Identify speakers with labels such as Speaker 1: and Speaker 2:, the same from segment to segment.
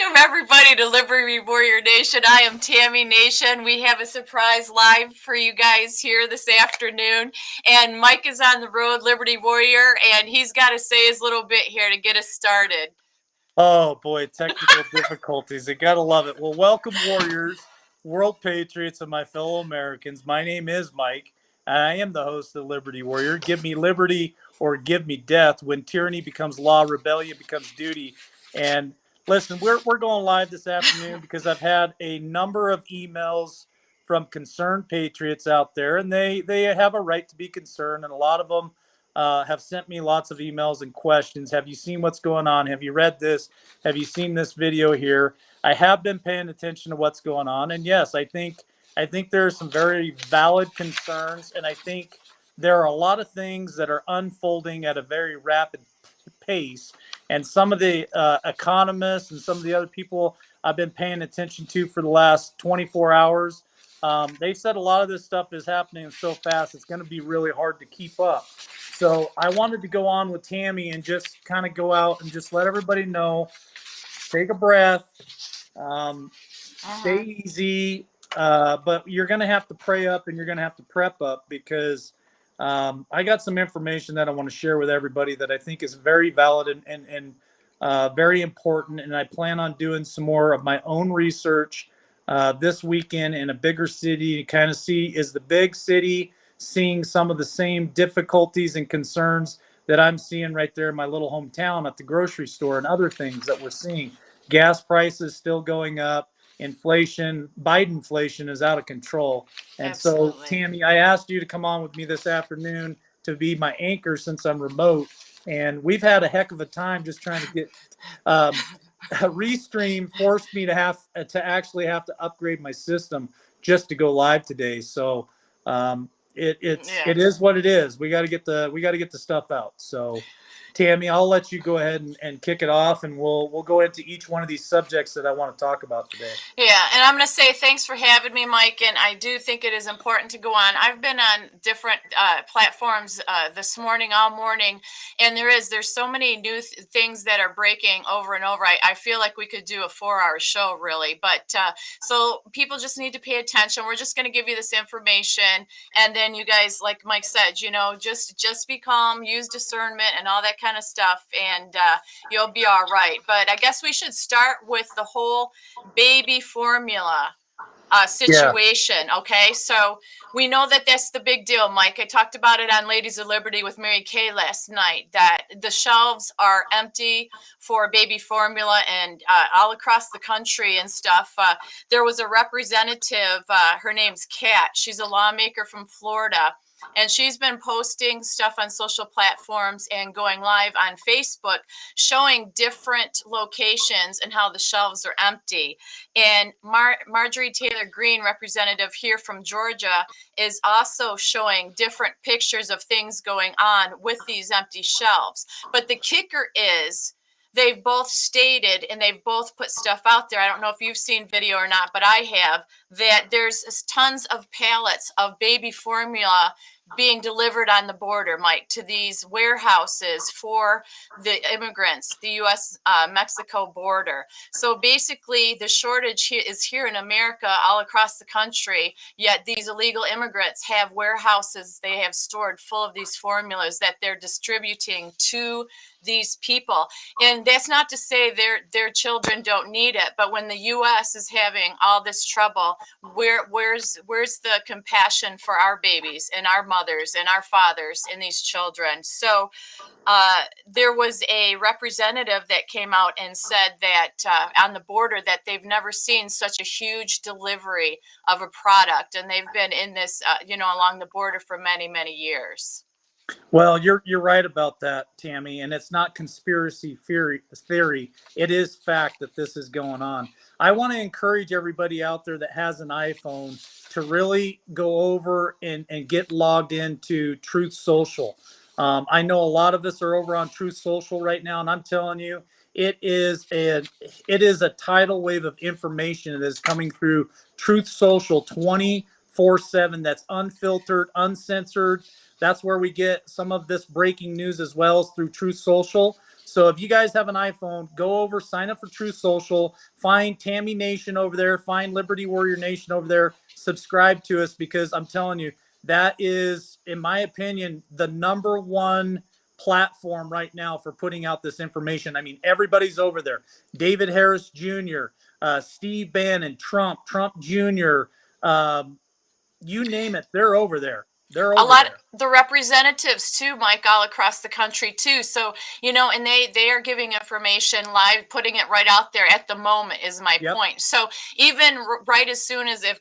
Speaker 1: Welcome everybody to Liberty Warrior Nation. I am Tammy Nation. We have a surprise live for you guys here this afternoon. And Mike is on the road, Liberty Warrior, and he's got to say his little bit here to get us started.
Speaker 2: Oh boy, technical difficulties. I gotta love it. Well, welcome Warriors, World Patriots, and my fellow Americans. My name is Mike, and I am the host of Liberty Warrior. Give me liberty or give me death. When tyranny becomes law, rebellion becomes duty. And listen, we're going live this afternoon because I've had a number of emails from concerned patriots out there, and they have a right to be concerned, and a lot of them have sent me lots of emails and questions. Have you seen what's going on? Have you read this? Have you seen this video here? I have been paying attention to what's going on, and yes, I think there are some very valid concerns, and I think there are a lot of things that are unfolding at a very rapid pace. And some of the economists and some of the other people I've been paying attention to for the last 24 hours, they said a lot of this stuff is happening so fast it's going to be really hard to keep up. So I wanted to go on with Tammy and just kind of go out and just let everybody know, take a breath, stay easy, but you're going to have to pray up and you're going to have to prep up because I got some information that I want to share with everybody that I think is very valid and very important. And I plan on doing some more of my own research this weekend in a bigger city to kind of see, is the big city seeing some of the same difficulties and concerns that I'm seeing right there in my little hometown at the grocery store, and other things that we're seeing. Gas prices still going up. Inflation, Biden inflation is out of control. And so, Tammy, I asked you to come on with me this afternoon to be my anchor since I'm remote. And we've had a heck of a time just trying to get Restream forced me to actually have to upgrade my system just to go live today. So it is what it is. We got to get the stuff out. So, Tammy, I'll let you go ahead and kick it off, and we'll go into each one of these subjects that I want to talk about today.
Speaker 1: Yeah, and I'm going to say thanks for having me, Mike, and I do think it is important to go on. I've been on different platforms this morning, all morning, and there's so many new things that are breaking over and over. I feel like we could do a 4-hour show, really, but so people just need to pay attention. We're just going to give you this information, and then you guys, like Mike said, just be calm, use discernment, and all that kind of stuff, and you'll be all right. But I guess we should start with the whole baby formula situation. Yeah. Okay, so we know that that's the big deal, Mike. I talked about it on Ladies of Liberty with Mary Kay last night, that the shelves are empty for baby formula, and all across the country and stuff. There was a representative, her name's Kat. She's a lawmaker from Florida, and she's been posting stuff on social platforms and going live on Facebook showing different locations and how the shelves are empty. And Marjorie Taylor Greene, representative here from Georgia, is also showing different pictures of things going on with these empty shelves. But the kicker is, they've both stated and they've both put stuff out there. I don't know if you've seen video or not, but I have, that there's tons of pallets of baby formula being delivered on the border, Mike, to these warehouses for the immigrants, the U.S.-Mexico border. So basically, the shortage is here in America, all across the country, yet these illegal immigrants have warehouses they have stored full of these formulas that they're distributing to these people. And that's not to say their children don't need it, but when the U.S. is having all this trouble, where's the compassion for our babies and our mothers and our fathers and these children? So there was a representative that came out and said that on the border that they've never seen such a huge delivery of a product, and they've been in this along the border for many, many years.
Speaker 2: Well, you're right about that, Tammy, and it's not conspiracy theory. It is fact that this is going on. I want to encourage everybody out there that has an iPhone to really go over and get logged into Truth Social. I know a lot of us are over on Truth Social right now, and I'm telling you, it is a tidal wave of information that is coming through Truth Social 24/7. That's unfiltered, uncensored. That's where we get some of this breaking news as well, as through Truth Social. So if you guys have an iPhone, go over, sign up for Truth Social, find Tammy Nation over there, find Liberty Warrior Nation over there, subscribe to us, because I'm telling you, that is, in my opinion, the number one platform right now for putting out this information. I mean, everybody's over there. David Harris Jr., Steve Bannon, Trump Jr., you name it, they're over there. They're
Speaker 1: A
Speaker 2: over
Speaker 1: lot
Speaker 2: there.
Speaker 1: of the representatives too, Mike, all across the country too. So, you know, and they are giving information live, putting it right out there at the moment is my
Speaker 2: Yep.
Speaker 1: point. So even right as soon as if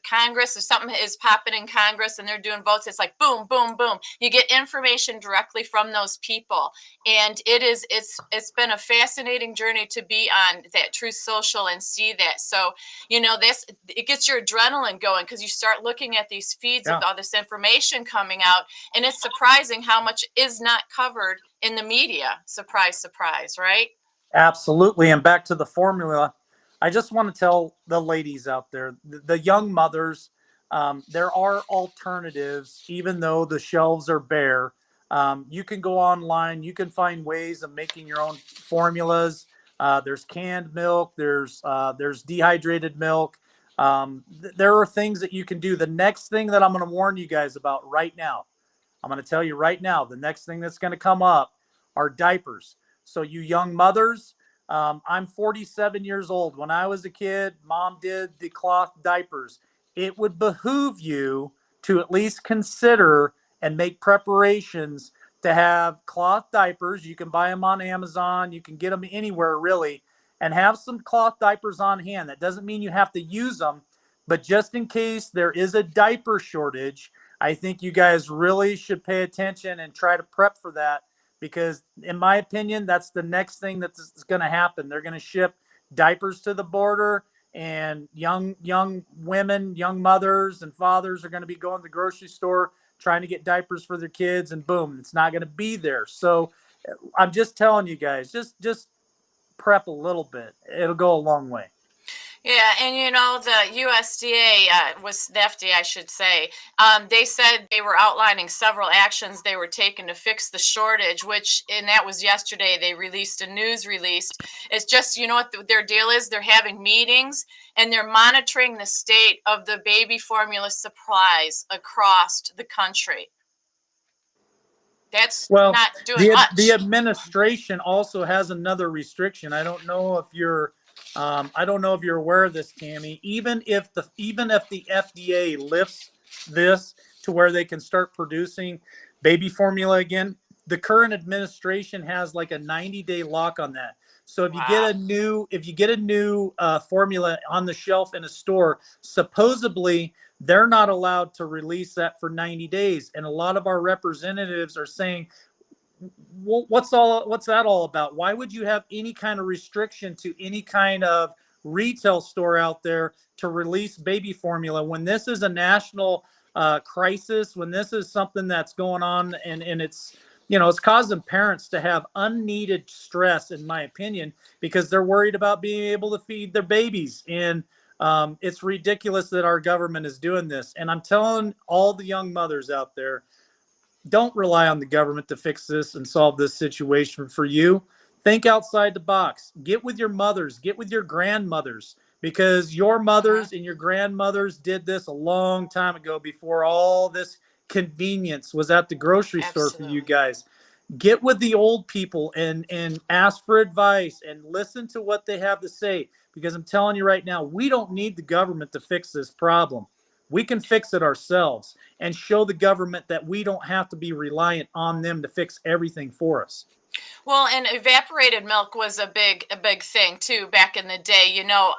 Speaker 1: something is popping in Congress and they're doing votes, it's like boom, boom, boom. You get information directly from those people. And it's been a fascinating journey to be on that Truth Social and see that. So, you know, it gets your adrenaline going because you start looking at these feeds of all this information coming out, and it's surprising how much is not covered in the media. Surprise, surprise, right?
Speaker 2: Absolutely. And back to the formula, I just want to tell the ladies out there, the young mothers, there are alternatives, even though the shelves are bare. You can go online, you can find ways of making your own formulas. There's canned milk, there's dehydrated milk. There are things that you can do. The next thing that I'm going to warn you guys about right now, I'm going to tell you right now, the next thing that's going to come up are diapers. So you young mothers, I'm 47 years old. When I was a kid, mom did the cloth diapers. It would behoove you to at least consider and make preparations to have cloth diapers. You can buy them on Amazon. You can get them anywhere, really, and have some cloth diapers on hand. That doesn't mean you have to use them, but just in case there is a diaper shortage, I think you guys really should pay attention and try to prep for that, because in my opinion, that's the next thing that's going to happen. They're going to ship diapers to the border, and young women, young mothers and fathers are going to be going to the grocery store trying to get diapers for their kids, and boom, it's not going to be there. So I'm just telling you guys, just prep a little bit. It'll go a long way.
Speaker 1: Yeah, and you know the USDA was the FDA, I should say. They said they were outlining several actions they were taking to fix the shortage. And that was yesterday. They released a news release. It's just, you know what their deal is? They're having meetings and they're monitoring the state of the baby formula supplies across the country. That's not doing much.
Speaker 2: The administration also has another restriction. I don't know if you're aware of this, Tammy. Even if the FDA lifts this to where they can start producing baby formula again, the current administration has like a 90-day lock on that. So if you get a new formula on the shelf in a store, supposedly they're not allowed to release that for 90 days. And a lot of our representatives are saying, what's that all about? Why would you have any kind of restriction to any kind of retail store out there to release baby formula when this is a national crisis, when this is something that's going on, and it's, you know, it's causing parents to have unneeded stress, in my opinion, because they're worried about being able to feed their babies. And it's ridiculous that our government is doing this. And I'm telling all the young mothers out there, don't rely on the government to fix this and solve this situation for you. Think outside the box. Get with your mothers, get with your grandmothers, because your mothers and your grandmothers did this a long time ago before all this convenience was at the grocery store for you guys. Get with the old people and ask for advice and listen to what they have to say, because I'm telling you right now, we don't need the government to fix this problem. We can fix it ourselves and show the government that we don't have to be reliant on them to fix everything for us.
Speaker 1: Well, and evaporated milk was a big thing too back in the day. You know,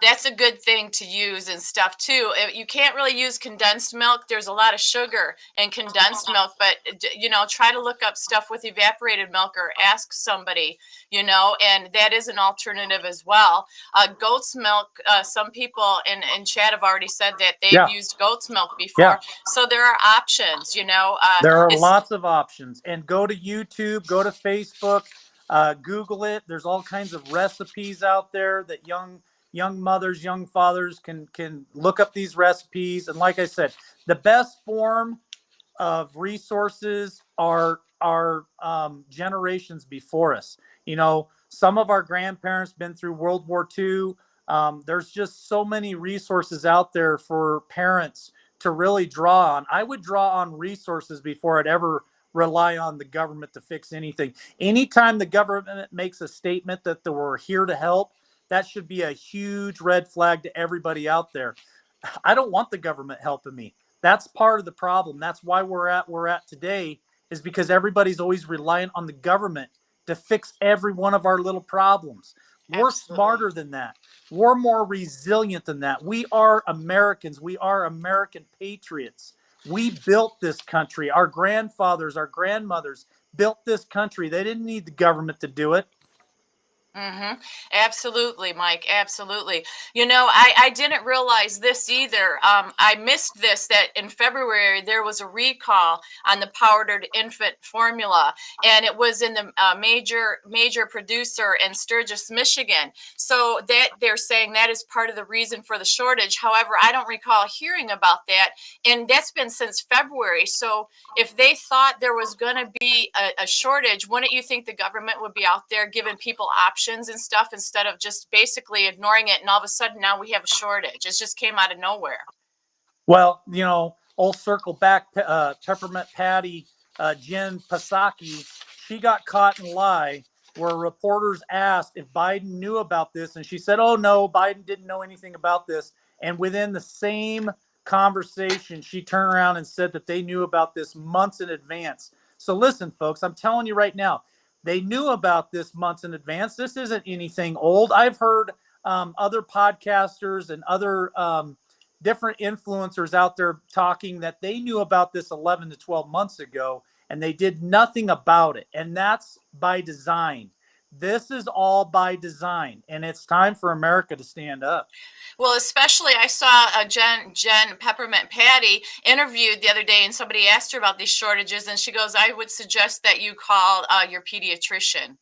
Speaker 1: that's a good thing to use and stuff too. You can't really use condensed milk. There's a lot of sugar in condensed milk, but you know, try to look up stuff with evaporated milk or ask somebody. You know, and that is an alternative as well. Goat's milk. Some people in chat have already said that they've used goat's milk before. So there are options. You know,
Speaker 2: there are lots of options. And go to YouTube, go to Facebook, Google it. There's all kinds of recipes out there that young mothers, young fathers can look up these recipes. And like I said, the best form of resources are generations before us. You know, some of our grandparents been through World War II. There's just so many resources out there for parents to really draw on. I would draw on resources before I'd ever rely on the government to fix anything. Anytime the government makes a statement that they were here to help, that should be a huge red flag to everybody out there. I don't want the government helping me. That's part of the problem. That's why we're at today, is because everybody's always reliant on the government to fix every one of our little problems. We're
Speaker 1: Absolutely.
Speaker 2: smarter than that. We're more resilient than that. We are Americans. We are American patriots. We built this country. Our grandfathers, our grandmothers built this country. They didn't need the government to do it.
Speaker 1: Mm-hmm. Absolutely, Mike. Absolutely. You know, I didn't realize this either. I missed this, that in February there was a recall on the powdered infant formula, and it was in the major producer in Sturgis, Michigan. So that they're saying that is part of the reason for the shortage. However, I don't recall hearing about that, and that's been since February. So if they thought there was going to be a shortage, wouldn't you think the government would be out there giving people options and stuff instead of just basically ignoring it? And all of a sudden now we have a shortage. It just came out of nowhere.
Speaker 2: Well, you know, I'll circle back. Peppermint Patty, Jen Psaki, she got caught in a lie where reporters asked if Biden knew about this, and she said, "Oh no, Biden didn't know anything about this." And within the same conversation, she turned around and said that they knew about this months in advance. So listen, folks, I'm telling you right now, they knew about this months in advance. This isn't anything old. I've heard other podcasters and other different influencers out there talking that they knew about this 11 to 12 months ago and they did nothing about it. And that's by design. This is all by design, and it's time for America to stand up.
Speaker 1: Well, especially I saw Jen Peppermint Patty interviewed the other day, and somebody asked her about these shortages, and she goes, "I would suggest that you call your pediatrician."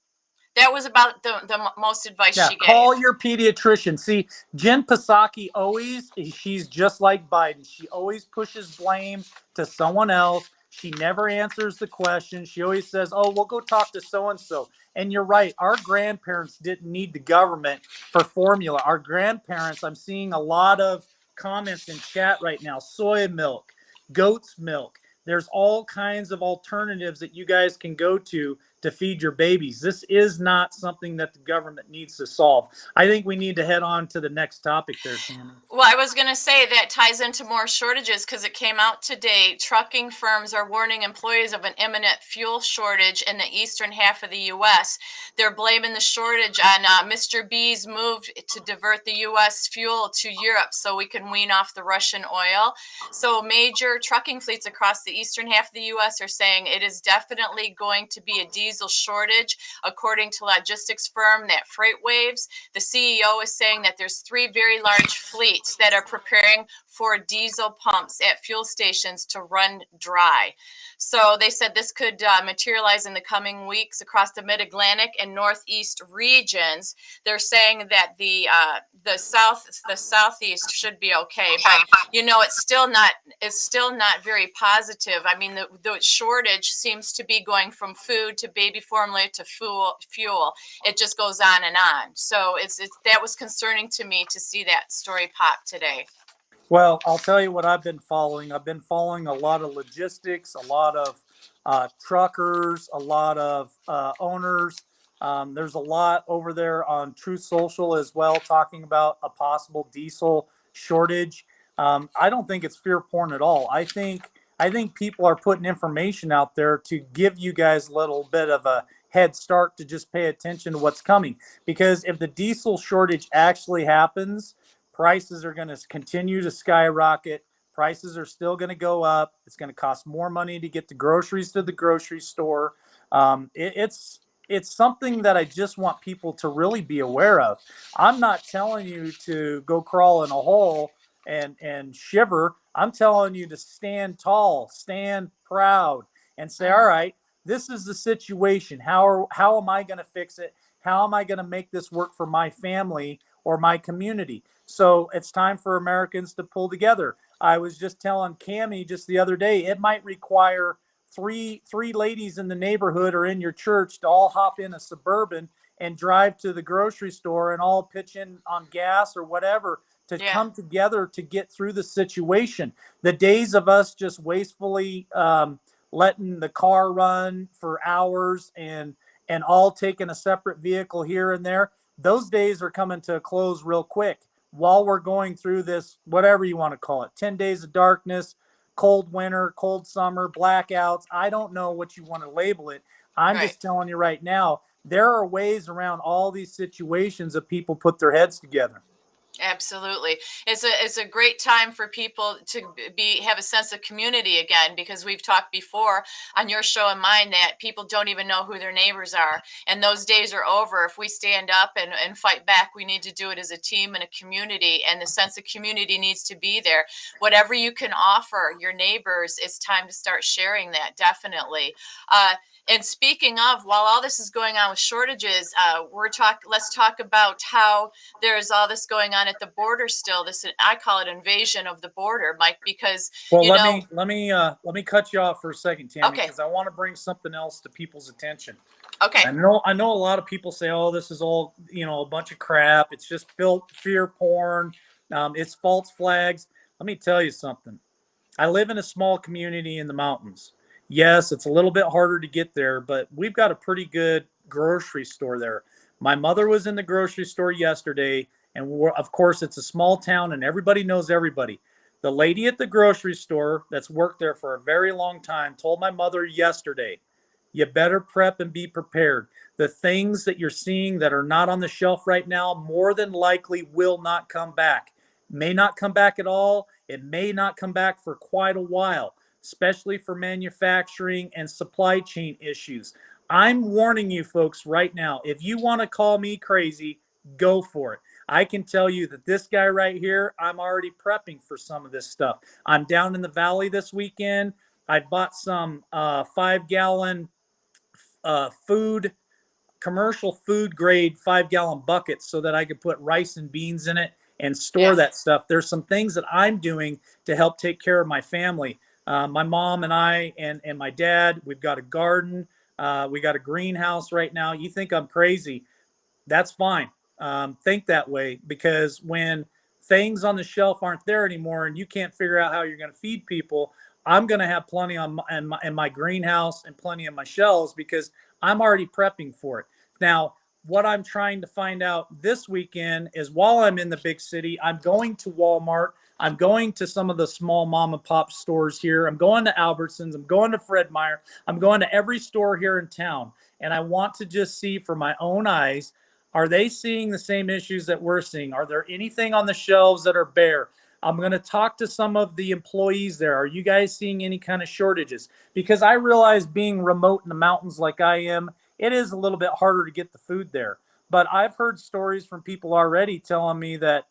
Speaker 1: That was about the most advice
Speaker 2: Yeah,
Speaker 1: she
Speaker 2: call
Speaker 1: gave.
Speaker 2: your pediatrician. See, Jen Psaki she's just like Biden. She always pushes blame to someone else. She never answers the question. She always says, "Oh, we'll go talk to so and so." And you're right. Our grandparents didn't need the government for formula. Our grandparents, I'm seeing a lot of comments in chat right now. Soy milk, goat's milk. There's all kinds of alternatives that you guys can go to feed your babies. This is not something that the government needs to solve. I think we need to head on to the next topic there, Tammy.
Speaker 1: Well, I was going to say that ties into more shortages because it came out today. Trucking firms are warning employees of an imminent fuel shortage in the eastern half of the U.S. They're blaming the shortage on Mr. B's move to divert the U.S. fuel to Europe so we can wean off the Russian oil. So major trucking fleets across the eastern half of the U.S. are saying it is definitely going to be a diesel shortage, according to logistics firm that FreightWaves. The CEO is saying that there's 3 very large fleets that are preparing for diesel pumps at fuel stations to run dry. So they said this could materialize in the coming weeks across the Mid-Atlantic and Northeast regions. They're saying that the Southeast should be okay, but you know it's still not very positive. I mean, the shortage seems to be going from food to baby formula to fuel. It just goes on and on. So it's that was concerning to me to see that story pop today.
Speaker 2: Well, I'll tell you what I've been following. I've been following a lot of logistics, a lot of truckers, a lot of owners. There's a lot over there on Truth Social as well, talking about a possible diesel shortage. I don't think it's fear porn at all. I think people are putting information out there to give you guys a little bit of a head start to just pay attention to what's coming. Because if the diesel shortage actually happens, prices are going to continue to skyrocket. Prices are still going to go up. It's going to cost more money to get the groceries to the grocery store. It's something that I just want people to really be aware of. I'm not telling you to go crawl in a hole and shiver. I'm telling you to stand tall, stand proud, and say, "All right, this is the situation. How am I going to fix it? How am I going to make this work for my family or my community?" So it's time for Americans to pull together. I was just telling Cammie just the other day, it might require three ladies in the neighborhood or in your church to all hop in a Suburban and drive to the grocery store and all pitch in on gas or whatever to come together to get through the situation. The days of us just wastefully letting the car run for hours and all taking a separate vehicle here and there, those days are coming to a close real quick while we're going through this, whatever you want to call it, 10 days of darkness, cold winter, cold summer, blackouts. I don't know what you want to label it. I'm just telling you right now, there are ways around all these situations that people put their heads together.
Speaker 1: Absolutely. It's a great time for people to have a sense of community again, because we've talked before on your show and mine that people don't even know who their neighbors are. And those days are over. If we stand up and fight back, we need to do it as a team and a community, and the sense of community needs to be there. Whatever you can offer your neighbors, it's time to start sharing that, definitely. And speaking of, while all this is going on with shortages, let's talk about how there's all this going on at the border still. I call it invasion of the border, Mike, because
Speaker 2: let me cut you off for a second, Tammy, because I want to bring something else to people's attention.
Speaker 1: Okay.
Speaker 2: I know a lot of people say, "Oh, this is all a bunch of crap. It's just fear porn. It's false flags." Let me tell you something. I live in a small community in the mountains. Yes, it's a little bit harder to get there, but we've got a pretty good grocery store there. My mother was in the grocery store yesterday, and of course, it's a small town and everybody knows everybody. The lady at the grocery store that's worked there for a very long time told my mother yesterday, you better prep and be prepared. The things that you're seeing that are not on the shelf right now more than likely will not come back. May not come back at all. It may not come back for quite a while, especially for manufacturing and supply chain issues. I'm warning you folks right now, if you want to call me crazy, go for it. I can tell you that this guy right here, I'm already prepping for some of this stuff. I'm down in the valley this weekend. I bought some 5-gallon commercial food grade 5-gallon buckets so that I could put rice and beans in it and store that stuff. There's some things that I'm doing to help take care of my family. My mom and I and my dad, we've got a garden. We got a greenhouse right now. You think I'm crazy? That's fine. Think that way, because when things on the shelf aren't there anymore and you can't figure out how you're going to feed people, I'm going to have plenty in my greenhouse and plenty on my shelves because I'm already prepping for it. Now, what I'm trying to find out this weekend is, while I'm in the big city, I'm going to Walmart. I'm going to some of the small mom and pop stores here. I'm going to Albertsons. I'm going to Fred Meyer. I'm going to every store here in town. And I want to just see for my own eyes, are they seeing the same issues that we're seeing? Are there anything on the shelves that are bare? I'm going to talk to some of the employees there. Are you guys seeing any kind of shortages? Because I realize, being remote in the mountains like I am, it is a little bit harder to get the food there. But I've heard stories from people already telling me that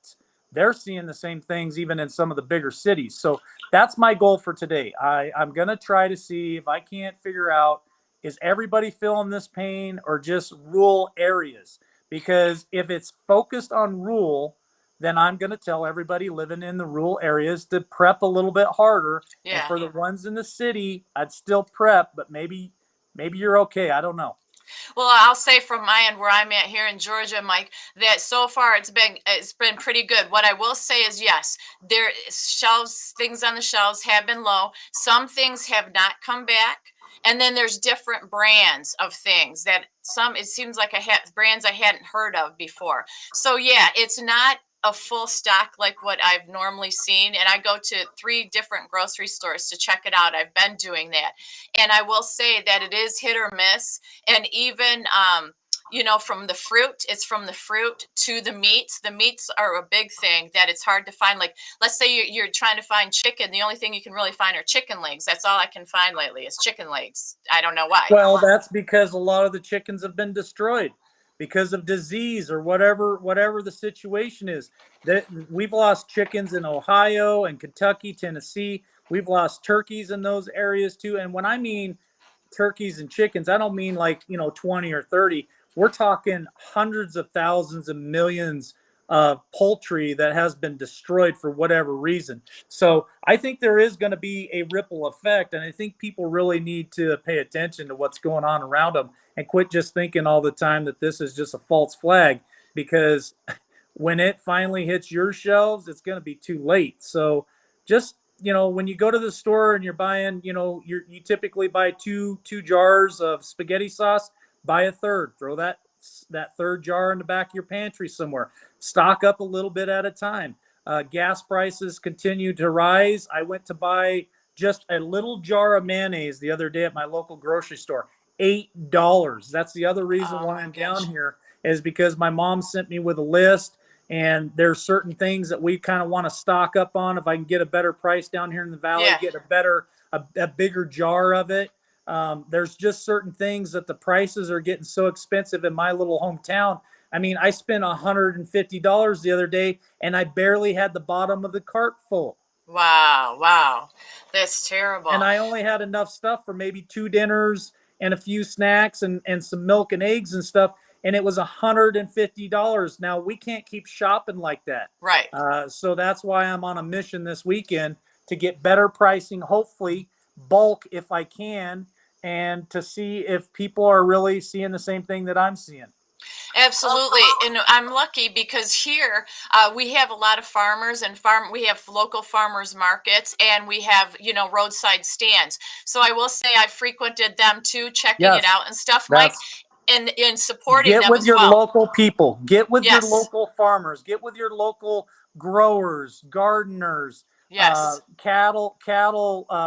Speaker 2: they're seeing the same things even in some of the bigger cities. So that's my goal for today. I'm going to try to see if I can't figure out, is everybody feeling this pain or just rural areas? Because if it's focused on rural, then I'm going to tell everybody living in the rural areas to prep a little bit harder.
Speaker 1: Yeah.
Speaker 2: And for the ones in the city, I'd still prep, but maybe you're okay. I don't know.
Speaker 1: Well, I'll say from my end, where I'm at here in Georgia, Mike, that so far it's been pretty good. What I will say is, yes, things on the shelves have been low. Some things have not come back. And then there's different brands of things that it seems like brands I hadn't heard of before. So yeah, it's not a full stock like what I've normally seen. And I go to 3 different grocery stores to check it out. I've been doing that. And I will say that it is hit or miss. And even, from the fruit, it's from the fruit to the meats. The meats are a big thing that it's hard to find. Like, let's say you're trying to find chicken. The only thing you can really find are chicken legs. That's all I can find lately is chicken legs. I don't know why.
Speaker 2: Well, that's because a lot of the chickens have been destroyed because of disease or whatever the situation is. We've lost chickens in Ohio and Kentucky, Tennessee. We've lost turkeys in those areas too. And when I mean turkeys and chickens, I don't mean like 20 or 30. We're talking hundreds of thousands and millions poultry that has been destroyed for whatever reason. So I think there is going to be a ripple effect, and I think people really need to pay attention to what's going on around them and quit just thinking all the time that this is just a false flag, because when it finally hits your shelves, it's going to be too late. So just, when you go to the store and you're buying, you typically buy two jars of spaghetti sauce. Buy a third. Throw that third jar in the back of your pantry somewhere. Stock up a little bit at a time. Gas prices continue to rise. I went to buy just a little jar of mayonnaise the other day at my local grocery store. $8. That's the other reason why I'm down here, is because my mom sent me with a list, and there's certain things that we kind of want to stock up on. If I can get a better price down here in the valley, get a bigger jar of it. There's just certain things that the prices are getting so expensive in my little hometown. I mean, I spent $150 the other day, and I barely had the bottom of the cart full.
Speaker 1: Wow. That's terrible.
Speaker 2: And I only had enough stuff for maybe 2 dinners and a few snacks and some milk and eggs and stuff. And it was $150. Now, we can't keep shopping like that.
Speaker 1: Right.
Speaker 2: So that's why I'm on a mission this weekend to get better pricing, hopefully bulk if I can, and to see if people are really seeing the same thing that I'm seeing.
Speaker 1: Absolutely. And I'm lucky because here we have a lot of farmers and we have local farmers markets, and we have, roadside stands. So I will say I frequented them too, checking it out and stuff, Mike, and supporting them as well.
Speaker 2: Get with your local people. Get with your local farmers. Get with your local growers, gardeners, cattle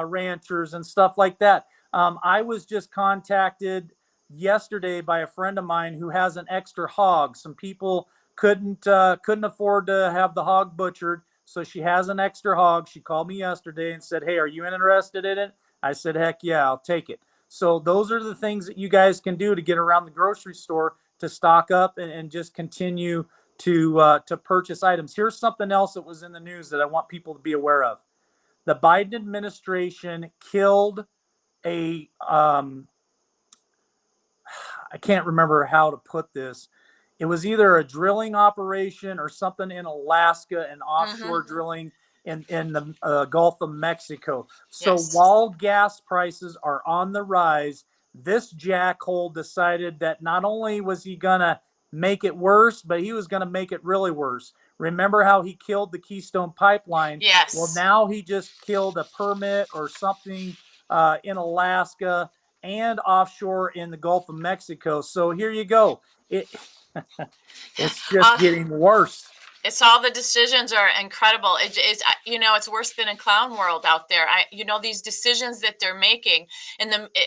Speaker 2: ranchers and stuff like that. I was just contacted yesterday by a friend of mine who has an extra hog. Some people couldn't afford to have the hog butchered, so she has an extra hog. She called me yesterday and said, "Hey, are you interested in it?" I said, "Heck yeah, I'll take it." So those are the things that you guys can do to get around the grocery store to stock up and just continue to purchase items. Here's something else that was in the news that I want people to be aware of. The Biden administration killed a I can't remember how to put this. It was either a drilling operation or something in Alaska and offshore drilling in the Gulf of Mexico. So while gas prices are on the rise, this jackhole decided that not only was he going to make it worse, but he was going to make it really worse. Remember how he killed the Keystone Pipeline?
Speaker 1: Yes.
Speaker 2: Well, now he just killed a permit or something in Alaska and offshore in the Gulf of Mexico. So here you go. It's just getting worse.
Speaker 1: It's all the decisions are incredible. It's worse than a clown world out there. These decisions that they're making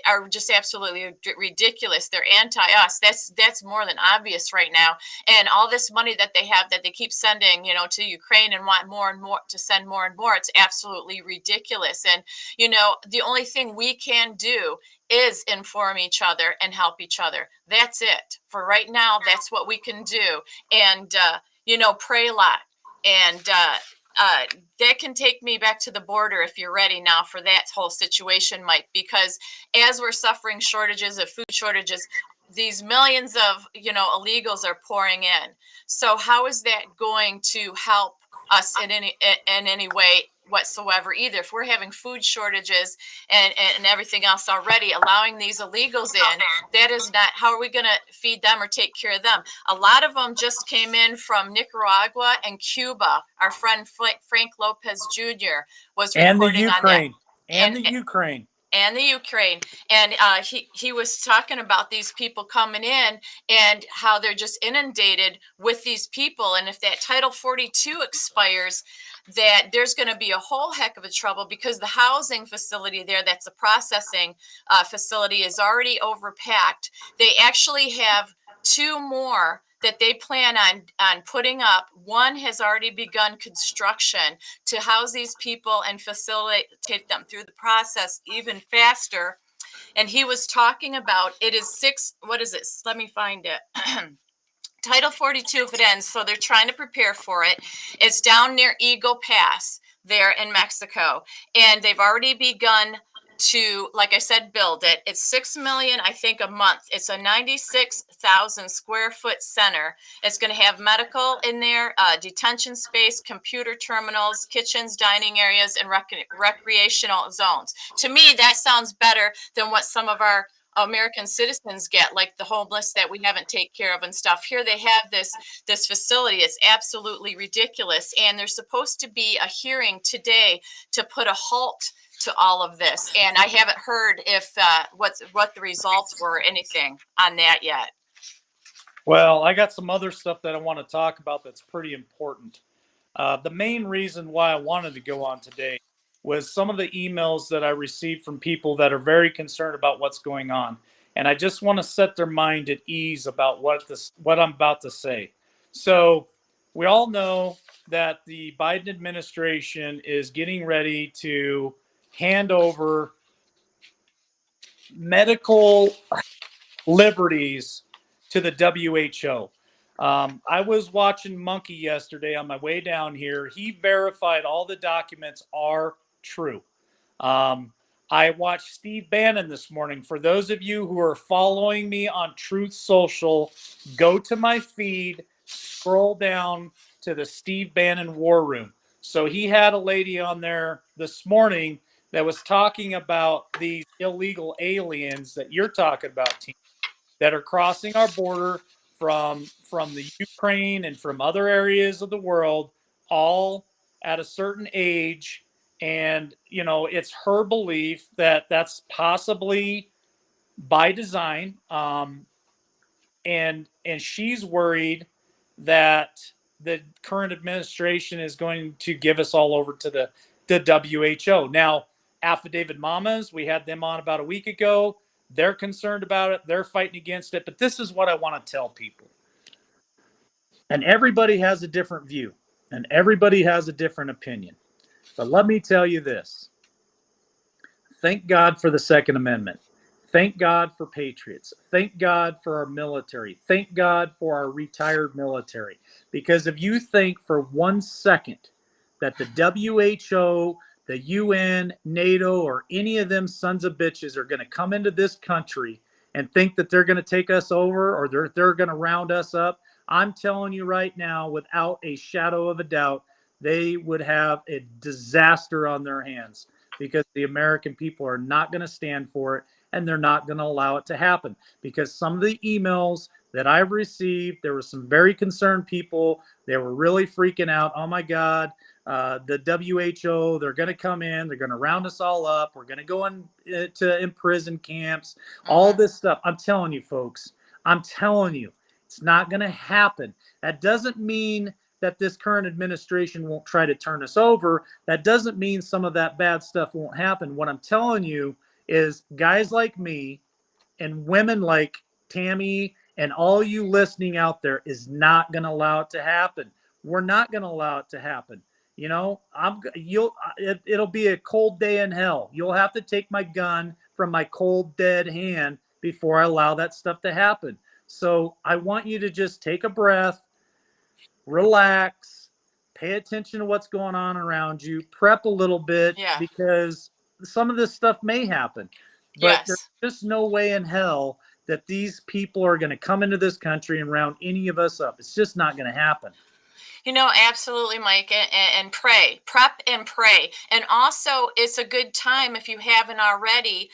Speaker 1: are just absolutely ridiculous. They're anti-us. That's more than obvious right now. And all this money that they have that they keep sending, to Ukraine and want more and more to send more and more. It's absolutely ridiculous. And, the only thing we can do is inform each other and help each other. That's it. For right now, that's what we can do. And, pray a lot. And that can take me back to the border if you're ready now for that whole situation, Mike, because as we're suffering shortages of food shortages, these millions of, illegals are pouring in. So how is that going to help us in any way whatsoever either? If we're having food shortages and everything else already, allowing these illegals in, that is not, how are we going to feed them or take care of them? A lot of them just came in from Nicaragua and Cuba. Our friend Frank Lopez Jr. was reporting on that.
Speaker 2: And the Ukraine.
Speaker 1: And he was talking about these people coming in and how they're just inundated with these people. And if that Title 42 expires, that there's going to be a whole heck of a trouble, because the housing facility there, that's a processing facility, is already overpacked. They actually have 2 more that they plan on putting up. One has already begun construction to house these people and facilitate them through the process even faster. And he was talking about, it is 6, what is it? Let me find it. Title 42, if it ends, so they're trying to prepare for it. It's down near Eagle Pass there in Mexico. And they've already begun to, like I said, build it. It's 6 million, I think, a month. It's a 96,000 square foot center. It's going to have medical in there, detention space, computer terminals, kitchens, dining areas, and recreational zones. To me, that sounds better than what some of our American citizens get, like the homeless that we haven't taken care of and stuff. Here they have this facility. It's absolutely ridiculous, and there's supposed to be a hearing today to put a halt to all of this, and I haven't heard if what the results were or anything on that yet.
Speaker 2: Well, I got some other stuff that I want to talk about that's pretty important. The main reason why I wanted to go on today was some of the emails that I received from people that are very concerned about what's going on. And I just want to set their mind at ease about what I'm about to say. So, we all know that the Biden administration is getting ready to hand over medical liberties to the WHO. I was watching Monkey yesterday on my way down here. He verified all the documents are true. I watched Steve Bannon this morning. For those of you who are following me on Truth Social, go to my feed, scroll down to the Steve Bannon War Room. So he had a lady on there this morning that was talking about these illegal aliens that you're talking about, Tina, that are crossing our border from the Ukraine and from other areas of the world, all at a certain age. And it's her belief that that's possibly by design, and she's worried that the current administration is going to give us all over to the WHO. Now, Affidavit Mamas, we had them on about a week ago. They're concerned about it. They're fighting against it. But this is what I want to tell people. And everybody has a different view, and everybody has a different opinion. But let me tell you this. Thank God for the Second Amendment. Thank God for patriots. Thank God for our military. Thank God for our retired military. Because if you think for 1 second that the WHO, the UN, NATO, or any of them sons of bitches are going to come into this country and think that they're going to take us over or they're going to round us up, I'm telling you right now, without a shadow of a doubt, they would have a disaster on their hands, because the American people are not going to stand for it, and they're not going to allow it to happen. Because some of the emails that I've received, there were some very concerned people. They were really freaking out. Oh my God, the WHO, they're going to come in, they're going to round us all up. We're going to go in prison camps, all this stuff. I'm telling you, folks, I'm telling you, it's not going to happen. That doesn't mean that this current administration won't try to turn us over. That doesn't mean some of that bad stuff won't happen. What I'm telling you is guys like me and women like Tammy and all you listening out there is not going to allow it to happen. We're not going to allow it to happen. It'll be a cold day in hell. You'll have to take my gun from my cold, dead hand before I allow that stuff to happen. So I want you to just take a breath, relax, pay attention to what's going on around you, prep a little bit, because some of this stuff may happen. But there's just no way in hell that these people are going to come into this country and round any of us up. It's just not going to happen.
Speaker 1: Absolutely, Mike, and pray, prep and pray. And also, it's a good time, if you haven't already,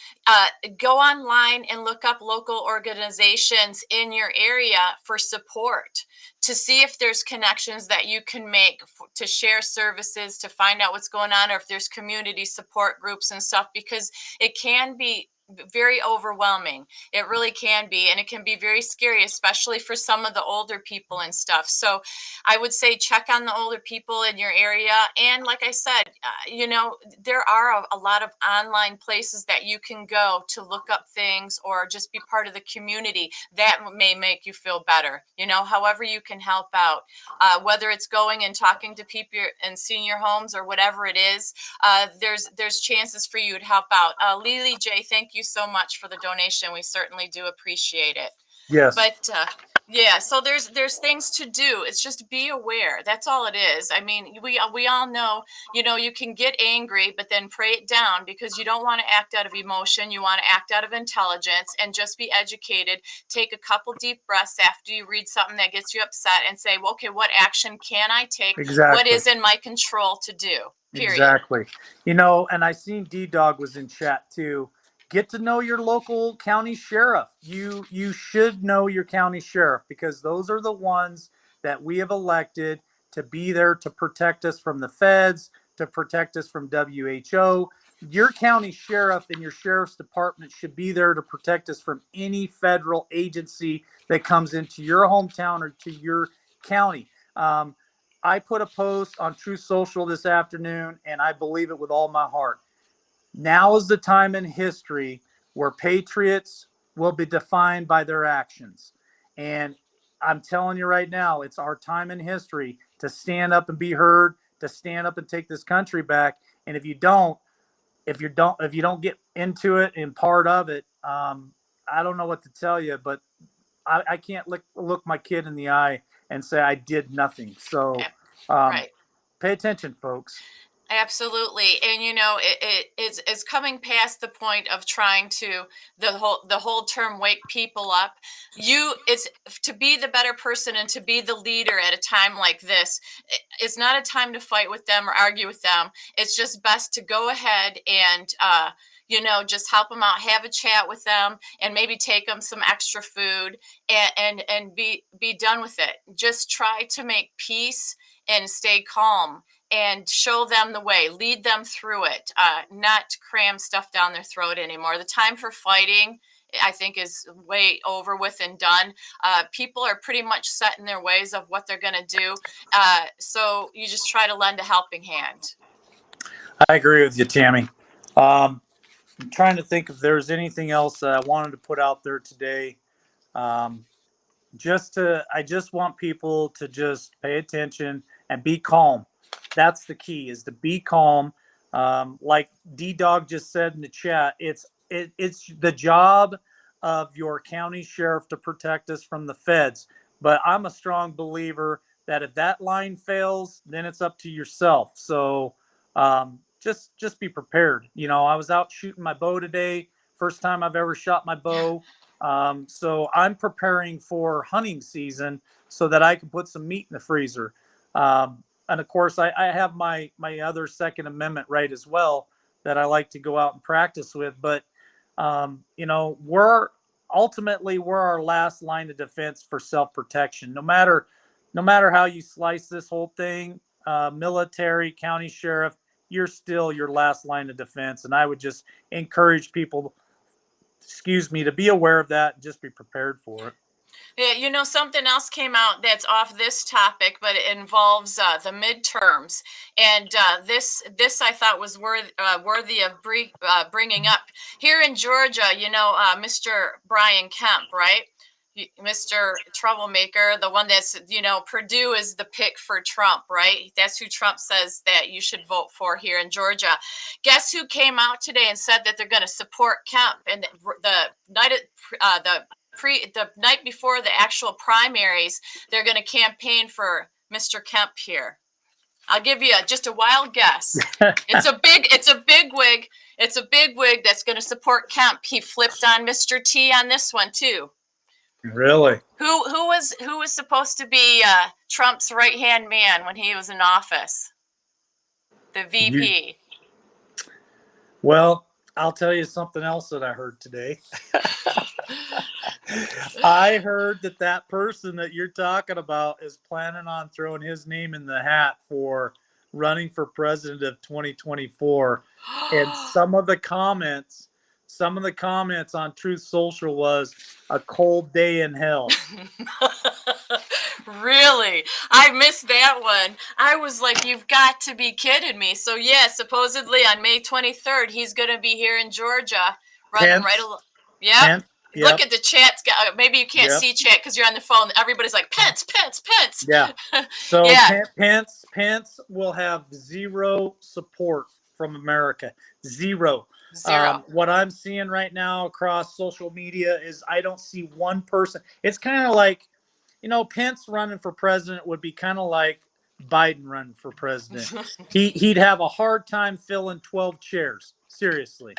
Speaker 1: go online and look up local organizations in your area for support, to see if there's connections that you can make to share services, to find out what's going on, or if there's community support groups and stuff, because it can be very overwhelming. It really can be, and it can be very scary, especially for some of the older people and stuff. So I would say check on the older people in your area. And like I said, there are a lot of online places that you can go to look up things or just be part of the community that may make you feel better. However you can help out, whether it's going and talking to people in senior homes or whatever it is, there's chances for you to help out. Lily J, thank you so much for the donation. We certainly do appreciate it.
Speaker 2: Yes.
Speaker 1: But yeah, so there's things to do. It's just be aware. That's all it is. I mean, we all know, you can get angry, but then pray it down, because you don't want to act out of emotion. You want to act out of intelligence and just be educated. Take a couple deep breaths after you read something that gets you upset and say, well, okay, what action can I take? What
Speaker 2: Exactly.
Speaker 1: is in my control to do? Period.
Speaker 2: Exactly. And I seen D-Dog was in chat too. Get to know your local county sheriff. You should know your county sheriff, because those are the ones that we have elected to be there to protect us from the feds, to protect us from WHO. Your county sheriff and your sheriff's department should be there to protect us from any federal agency that comes into your hometown or to your county. I put a post on Truth Social this afternoon, and I believe it with all my heart. Now is the time in history where patriots will be defined by their actions. And I'm telling you right now, it's our time in history to stand up and be heard, to stand up and take this country back. And if you don't get into it and part of it, I don't know what to tell you, but I can't look my kid in the eye and say I did nothing. So
Speaker 1: Right.
Speaker 2: pay attention, folks.
Speaker 1: Absolutely. And it's coming past the point of trying to the whole term wake people up. It's to be the better person and to be the leader at a time like this. It's not a time to fight with them or argue with them. It's just best to go ahead and just help them out, have a chat with them, and maybe take them some extra food, and be done with it. Just try to make peace and stay calm and show them the way, lead them through it, not cram stuff down their throat anymore. The time for fighting, I think, is way over with and done. People are pretty much set in their ways of what they're going to do. So you just try to lend a helping hand.
Speaker 2: I agree with you, Tammy. I'm trying to think if there's anything else that I wanted to put out there today. Um, I just want people to just pay attention and be calm. That's the key, is to be calm. Like D-Dog just said in the chat, it's the job of your county sheriff to protect us from the feds. But I'm a strong believer that if that line fails, then it's up to yourself. So just be prepared. I was out shooting my bow today. First time I've ever shot my bow. So I'm preparing for hunting season so that I can put some meat in the freezer. And of course, I have my other Second Amendment right as well that I like to go out and practice with. But we're our last line of defense for self-protection. No matter how you slice this whole thing, military, county sheriff, you're still your last line of defense. And I would just encourage people, to be aware of that and just be prepared for it.
Speaker 1: Yeah, something else came out that's off this topic, but it involves the midterms, and this I thought was worthy of bringing up. Here in Georgia, Mr. Brian Kemp, right? Mr. Troublemaker, the one that's, Purdue is the pick for Trump, right? That's who Trump says that you should vote for here in Georgia. Guess who came out today and said that they're going to support Kemp? And the night before the actual primaries, they're going to campaign for Mr. Kemp here. I'll give you just a wild guess. It's a big wig. It's a big wig that's going to support Kemp. He flipped on Mr. T on this one too.
Speaker 2: Really?
Speaker 1: Who was supposed to be Trump's right-hand man when he was in office? The VP.
Speaker 2: Well, I'll tell you something else that I heard today. I heard that person that you're talking about is planning on throwing his name in the hat for running for president of 2024. And some of the comments on Truth Social was a cold day in hell.
Speaker 1: Really? I missed that one. I was like, you've got to be kidding me. So yeah, supposedly on May 23rd, he's going to be here in Georgia running right along. Yeah.
Speaker 2: Yep.
Speaker 1: Look at the chat. Maybe you can't see chat because you're on the phone. Everybody's like, Pence.
Speaker 2: Yeah. So
Speaker 1: yeah.
Speaker 2: Pence will have zero support from America. Zero.
Speaker 1: Zero.
Speaker 2: What I'm seeing right now across social media is I don't see one person. It's kind of like, Pence running for president would be kind of like Biden running for president. He'd have a hard time filling 12 chairs. Seriously.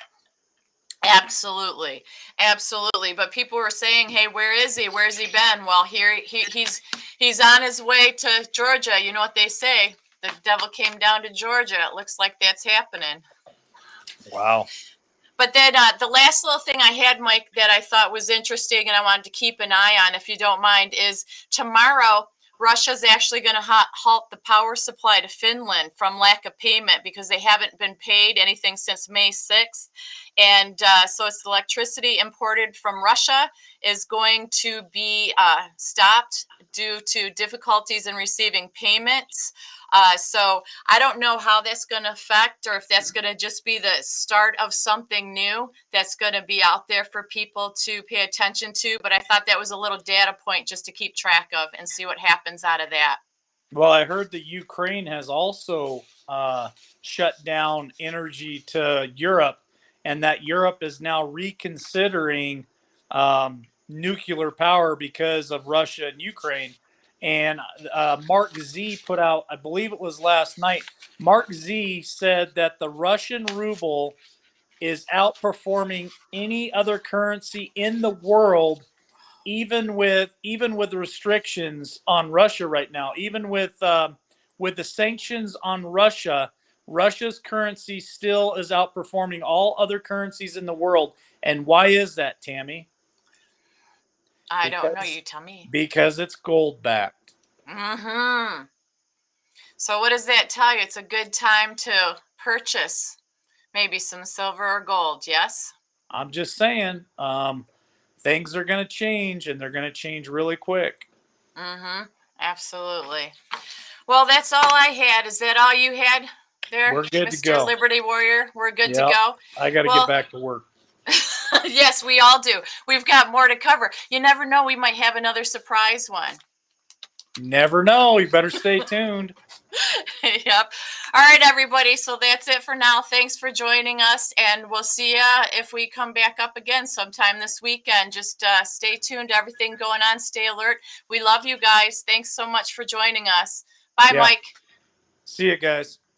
Speaker 1: Absolutely, absolutely. But people were saying, "Hey, where is he? Where's he been?" Well, here he's on his way to Georgia. You know what they say? The devil came down to Georgia. It looks like that's happening.
Speaker 2: Wow.
Speaker 1: But then the last little thing I had, Mike, that I thought was interesting and I wanted to keep an eye on, if you don't mind, is tomorrow Russia's actually going to halt the power supply to Finland from lack of payment because they haven't been paid anything since May 6th. And so it's the electricity imported from Russia is going to be stopped due to difficulties in receiving payments. So I don't know how that's going to affect or if that's going to just be the start of something new that's going to be out there for people to pay attention to. But I thought that was a little data point just to keep track of and see what happens out of that.
Speaker 2: Well, I heard that Ukraine has also shut down energy to Europe, and that Europe is now reconsidering nuclear power because of Russia and Ukraine. And Mark Z put out, I believe it was last night, Mark Z said that the Russian ruble is outperforming any other currency in the world, even with restrictions on Russia right now, even with the sanctions on Russia. Russia's currency still is outperforming all other currencies in the world. And why is that, Tammy?
Speaker 1: I don't know. You tell me.
Speaker 2: Because it's gold backed.
Speaker 1: Mm-hmm. So what does that tell you? It's a good time to purchase maybe some silver or gold, yes?
Speaker 2: I'm just saying, things are going to change, and they're going to change really quick.
Speaker 1: Mm-hmm. Absolutely. Well, that's all I had. Is that all you had there,
Speaker 2: We're good to
Speaker 1: Mr.
Speaker 2: go.
Speaker 1: Liberty Warrior? We're good to
Speaker 2: Yep.
Speaker 1: go?
Speaker 2: I got to
Speaker 1: Well-
Speaker 2: get back to work.
Speaker 1: Yes, we all do. We've got more to cover. You never know. We might have another surprise one.
Speaker 2: Never know. You better stay tuned.
Speaker 1: Yep. All right, everybody. So that's it for now. Thanks for joining us, and we'll see you if we come back up again sometime this weekend. Just stay tuned to everything going on. Stay alert. We love you guys. Thanks so much for joining us. Bye,
Speaker 2: Yeah.
Speaker 1: Mike.
Speaker 2: See you guys.